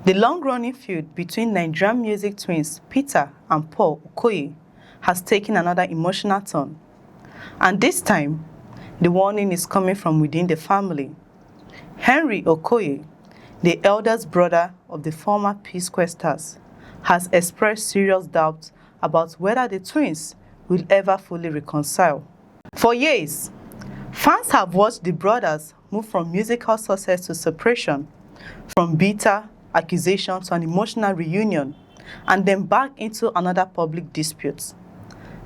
The long-running feud between Nigerian music twins Peter and Paul Okoye has taken another emotional turn. And this time, the warning is coming from within the family. Henry Okoye, the eldest brother of the former P-Square stars, has expressed serious doubts about whether the twins will ever fully reconcile. For years, fans have watched the brothers move from musical success to separation, from bitter accusations to an emotional reunion, and then back into another public dispute.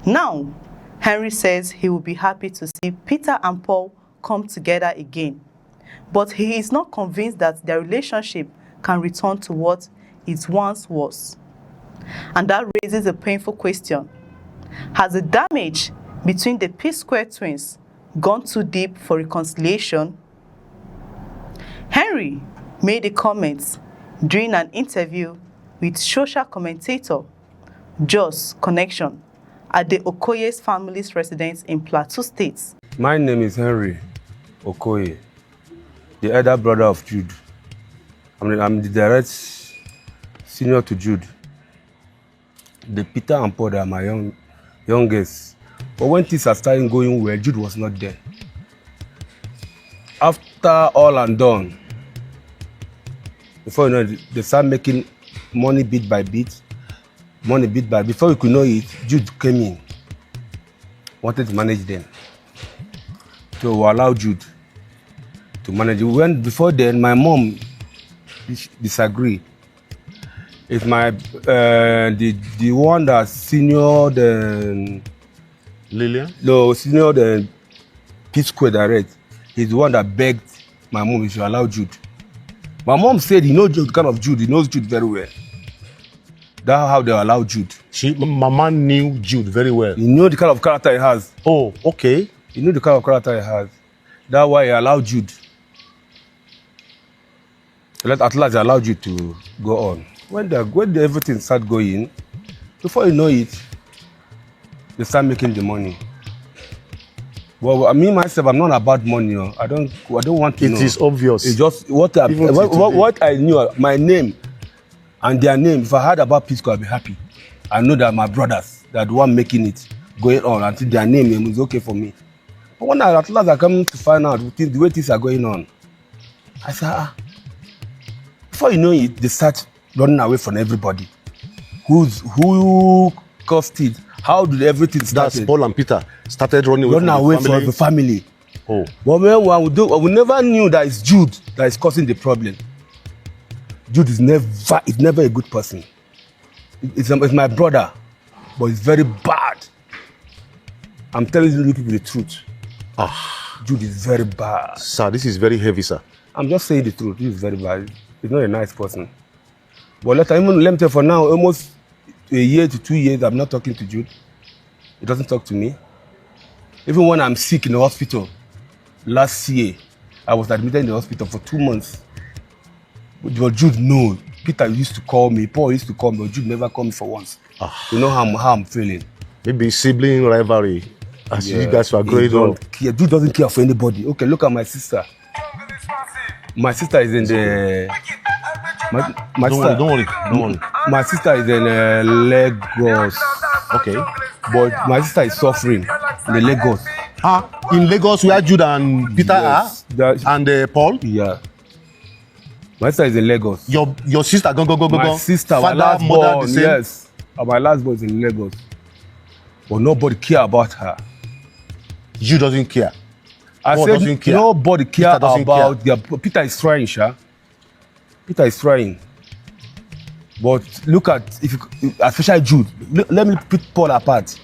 Now, Henry says he will be happy to see Peter and Paul come together again, but he is not convinced that their relationship can return to what it once was. And that raises a painful question. Has the damage between the P-Square twins gone too deep for reconciliation? Henry made the comments during an interview with social commentator Jos Connection at the Okoye's family's residence in Plateau State. My name is Henry Okoye, the elder brother of Jude. I'm the direct senior to Jude. The Peter and Paul are my youngest. But when things are starting going well, Jude was not there. After all and done, before you know it, they start making money bit by bit. Before we could know it, Jude came in, wanted to manage them. So we allowed Jude to manage it. Before then, my mom disagreed. It's my the one that senior the Lillian? No, senior the P-Square direct. He's the one that begged my mom to allow Jude. My mom said he knows the kind of Jude. He knows Jude very well. That's how they allow Jude. Mama knew Jude very well. He knew the kind of character he has. Oh, okay. He knew the kind of character he has. That's why he allowed Jude. At last, he allowed Jude to go on. When everything started going, before you know it, they start making the money. Well, me myself, I'm not about money. I don't want to know. It is obvious. It's just what I knew, my name and their name. If I heard about Pisco, I'd be happy. I know that my brothers, that the one making it, going on until their name is okay for me. But when at last I come to find out the way things are going on, I said, before you know it, they start running away from everybody. Who caused it? How did everything start? That's Paul and Peter started running away from the family. Oh. But we never knew that it's Jude that is causing the problem. Jude is never a good person. It's my brother, but it's very bad. I'm telling you people the truth. Jude is very bad. Sir, this is very heavy, sir. I'm just saying the truth. He's very bad. He's not a nice person. But let me tell you, for now, almost a year to 2 years, I'm not talking to Jude. He doesn't talk to me. Even when I'm sick in the hospital, last year, I was admitted in the hospital for 2 months. But Jude knows. Peter used to call me, Paul used to call me, but Jude never called me for once. You know how I'm feeling. Maybe sibling rivalry, as you guys were growing up. Jude doesn't care for anybody. Okay, look at my sister. My sister is in the... Don't worry. My sister is in Lagos. Okay. But my sister is suffering in Lagos. In Lagos, where Jude and Peter are? And Paul? Yeah. My sister is in Lagos. Your sister, go. My sister, father, my last mother, born, yes. My last born is in Lagos. But nobody care about her. Jude doesn't care. I said nobody care about their... Peter is trying, Sha. Peter is trying. But look at, especially Jude. Let me put Paul apart.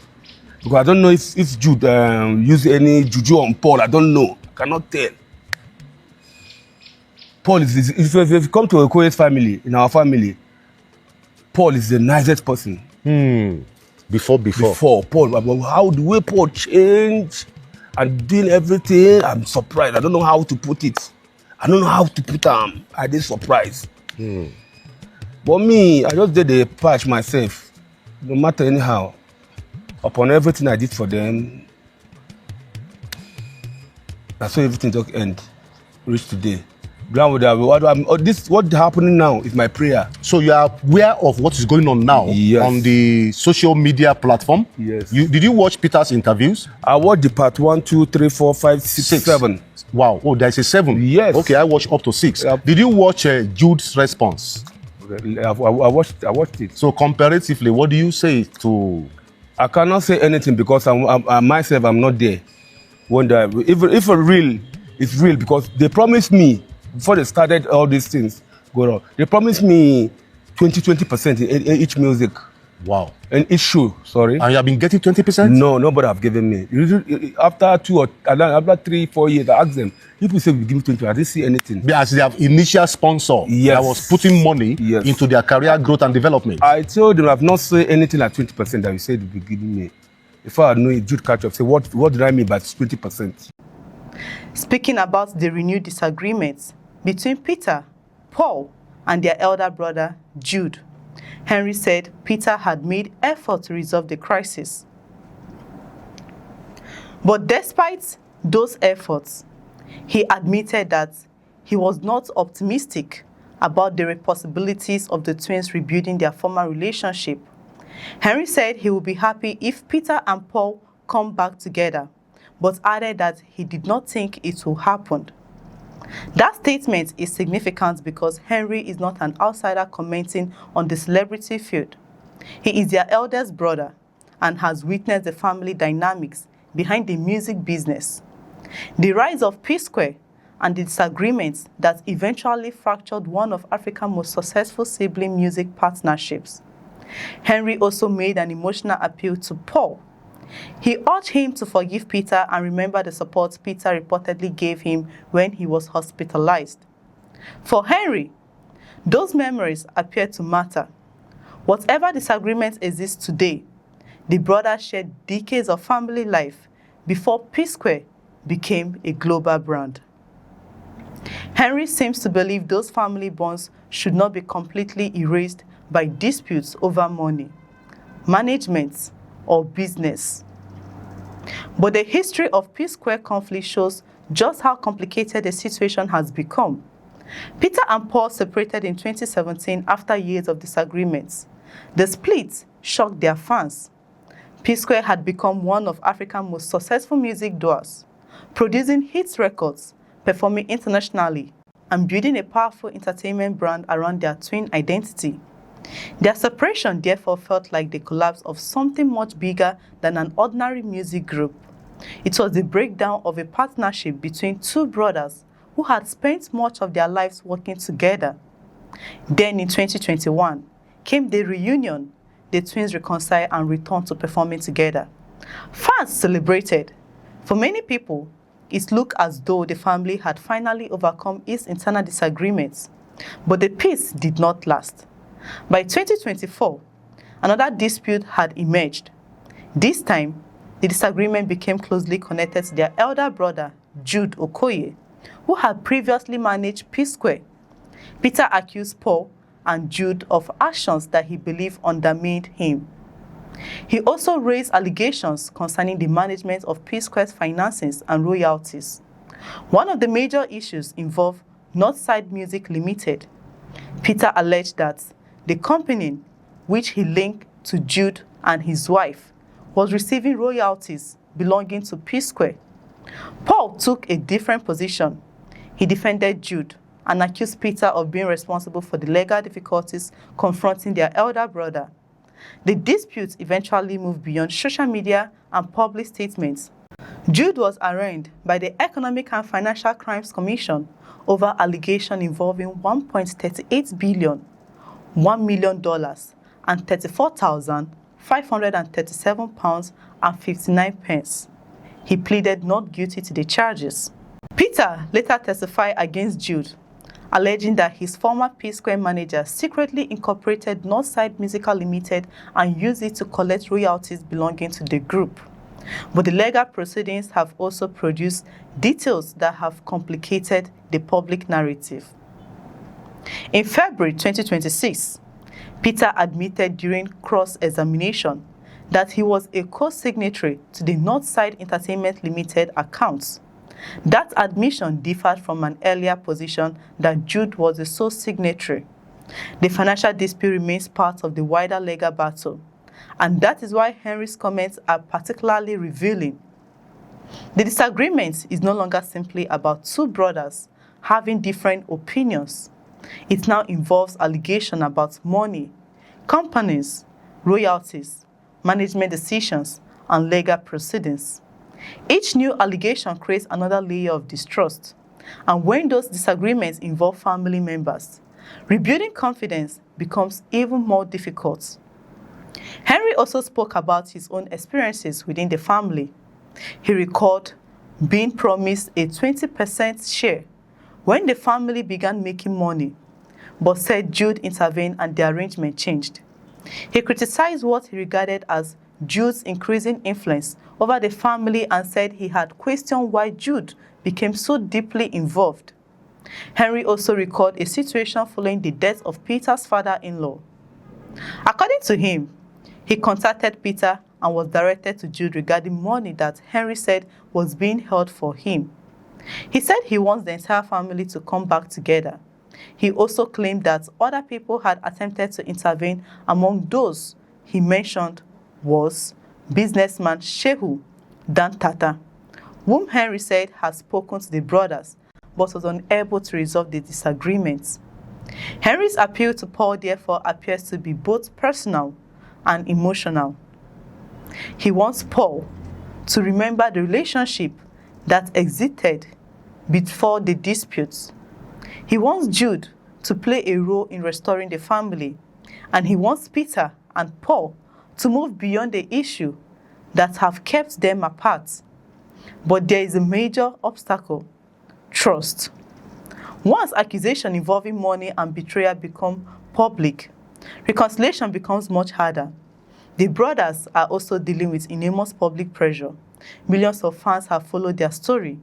Because I don't know if Jude used any juju on Paul. I don't know. I cannot tell. Paul is, if you come to Okoye's family, in our family, Paul is the nicest person. Before Paul, how the way Paul changed and doing everything, I'm surprised. I don't know how to put it. I don't know how to put I did surprise. But me, I just did the patch myself. No matter anyhow. Upon everything I did for them, that's how everything just end. Reach today. Down with that. What happening now is my prayer. So you are aware of what is going on now on the social media platform? Yes. Did you watch Peter's interviews? I watched the part 1, 2, 3, 4, 5, 6, 7. Wow. Oh, there's a 7. Yes. Okay, I watched up to 6. Did you watch Jude's response? I watched it. So comparatively, what do you say to? I cannot say anything because I myself I'm not there. If it's real because they promised me before they started all these things going on. They promised me 20% in each music. Wow. And each show, sorry. And you have been getting 20%? No, nobody have given me. After 3, 4 years, I asked them. People say we give me 20. I didn't see anything. As they have initial sponsor that was putting money into their career growth and development. I told them I've not said anything like 20% that you said you be giving me. If I know it, Jude catch up, say what did I mean by 20%? Speaking about the renewed disagreements between Peter, Paul, and their elder brother, Jude, Henry said Peter had made effort to resolve the crisis. But despite those efforts, he admitted that he was not optimistic about the possibilities of the twins rebuilding their former relationship. Henry said he would be happy if Peter and Paul come back together, but added that he did not think it will happen. That statement is significant because Henry is not an outsider commenting on the celebrity feud. He is their eldest brother and has witnessed the family dynamics behind the music business. The rise of P-Square and the disagreements that eventually fractured one of Africa's most successful sibling music partnerships. Henry also made an emotional appeal to Paul. He urged him to forgive Peter and remember the support Peter reportedly gave him when he was hospitalized. For Henry, those memories appear to matter. Whatever disagreements exist today, the brothers shared decades of family life before P-Square became a global brand. Henry seems to believe those family bonds should not be completely erased by disputes over money, management, or business. But the history of P-Square conflict shows just how complicated the situation has become. Peter and Paul separated in 2017 after years of disagreements. The split shocked their fans. P-Square had become one of Africa's most successful music duos, producing hit records, performing internationally, and building a powerful entertainment brand around their twin identity. Their separation therefore felt like the collapse of something much bigger than an ordinary music group. It was the breakdown of a partnership between two brothers who had spent much of their lives working together. Then in 2021 came the reunion. The twins reconciled and returned to performing together. Fans celebrated. For many people, it looked as though the family had finally overcome its internal disagreements. But the peace did not last. By 2024, another dispute had emerged. This time, the disagreement became closely connected to their elder brother, Jude Okoye, who had previously managed P-Square. Peter accused Paul and Jude of actions that he believed undermined him. He also raised allegations concerning the management of P-Square's finances and royalties. One of the major issues involved Northside Music Limited. Peter alleged that the company, which he linked to Jude and his wife, was receiving royalties belonging to P-Square. Paul took a different position. He defended Jude and accused Peter of being responsible for the legal difficulties confronting their elder brother. The dispute eventually moved beyond social media and public statements. Jude was arraigned by the Economic and Financial Crimes Commission over allegations involving $1.38 billion, $1 million, and £34,537.59. He pleaded not guilty to the charges. Peter later testified against Jude, alleging that his former P-Square manager secretly incorporated Northside Musical Limited and used it to collect royalties belonging to the group. But the legal proceedings have also produced details that have complicated the public narrative. In February 2026, Peter admitted during cross-examination that he was a co-signatory to the Northside Entertainment Limited accounts. That admission differed from an earlier position that Jude was the sole signatory. The financial dispute remains part of the wider legal battle, and that is why Henry's comments are particularly revealing. The disagreement is no longer simply about two brothers having different opinions. It now involves allegations about money, companies, royalties, management decisions, and legal proceedings. Each new allegation creates another layer of distrust, and when those disagreements involve family members, rebuilding confidence becomes even more difficult. Henry also spoke about his own experiences within the family. He recalled being promised a 20% share when the family began making money, but said Jude intervened and the arrangement changed. He criticized what he regarded as Jude's increasing influence over the family and said he had questioned why Jude became so deeply involved. Henry also recalled a situation following the death of Peter's father-in-law. According to him, he contacted Peter and was directed to Jude regarding money that Henry said was being held for him. He said he wants the entire family to come back together. He also claimed that other people had attempted to intervene. Among those he mentioned was businessman Shehu Dantata, whom Henry said had spoken to the brothers but was unable to resolve the disagreements. Henry's appeal to Paul therefore appears to be both personal and emotional. He wants Paul to remember the relationship that existed before the disputes. He wants Jude to play a role in restoring the family, and he wants Peter and Paul to move beyond the issue that have kept them apart. But there is a major obstacle: trust. Once accusations involving money and betrayal become public, reconciliation becomes much harder. The brothers are also dealing with enormous public pressure. Millions of fans have followed their story.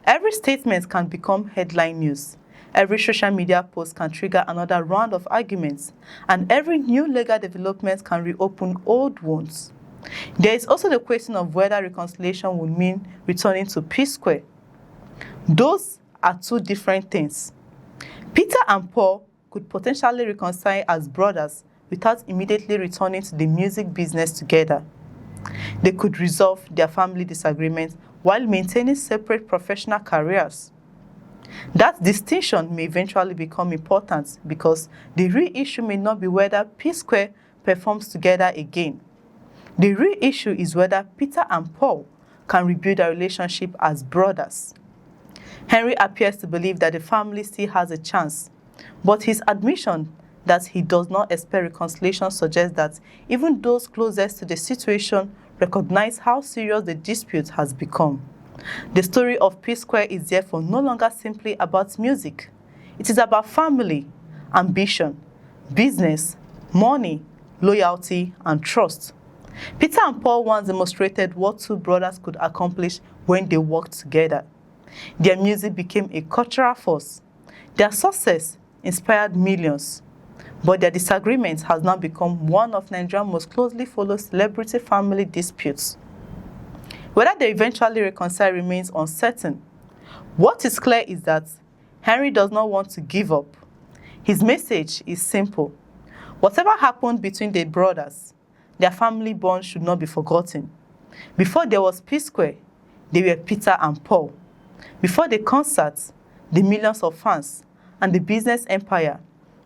Every statement can become headline news. Every social media post can trigger another round of arguments, and every new legal development can reopen old wounds. There is also the question of whether reconciliation would mean returning to P Square. Those are two different things. Peter and Paul could potentially reconcile as brothers without immediately returning to the music business together. They could resolve their family disagreements while maintaining separate professional careers. That distinction may eventually become important because the real issue may not be whether P Square performs together again. The real issue is whether Peter and Paul can rebuild their relationship as brothers. Henry appears to believe that the family still has a chance, but his admission that he does not expect reconciliation suggests that even those closest to the situation recognize how serious the dispute has become. The story of P Square is therefore no longer simply about music. It is about family, ambition, business, money, loyalty, and trust. Peter and Paul once demonstrated what two brothers could accomplish when they worked together. Their music became a cultural force. Their success inspired millions. But their disagreement has now become one of Nigeria's most closely followed celebrity family disputes. Whether they eventually reconcile remains uncertain. What is clear is that Henry does not want to give up. His message is simple. Whatever happened between the brothers, their family bond should not be forgotten. Before there was P Square, they were Peter and Paul. Before the concerts, the millions of fans, and the business empire,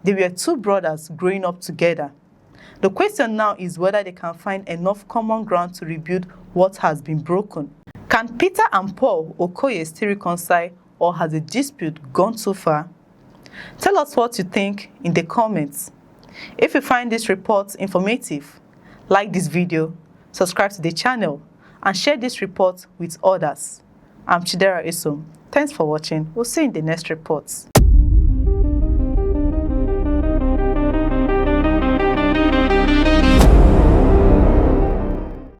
they were two brothers growing up together. The question now is whether they can find enough common ground to rebuild what has been broken. Can Peter and Paul Okoye still reconcile, or has the dispute gone too far? Tell us what you think in the comments. If you find this report informative, like this video, subscribe to the channel, and share this report with others. I'm Chidera Isom. Thanks for watching. We'll see you in the next reports.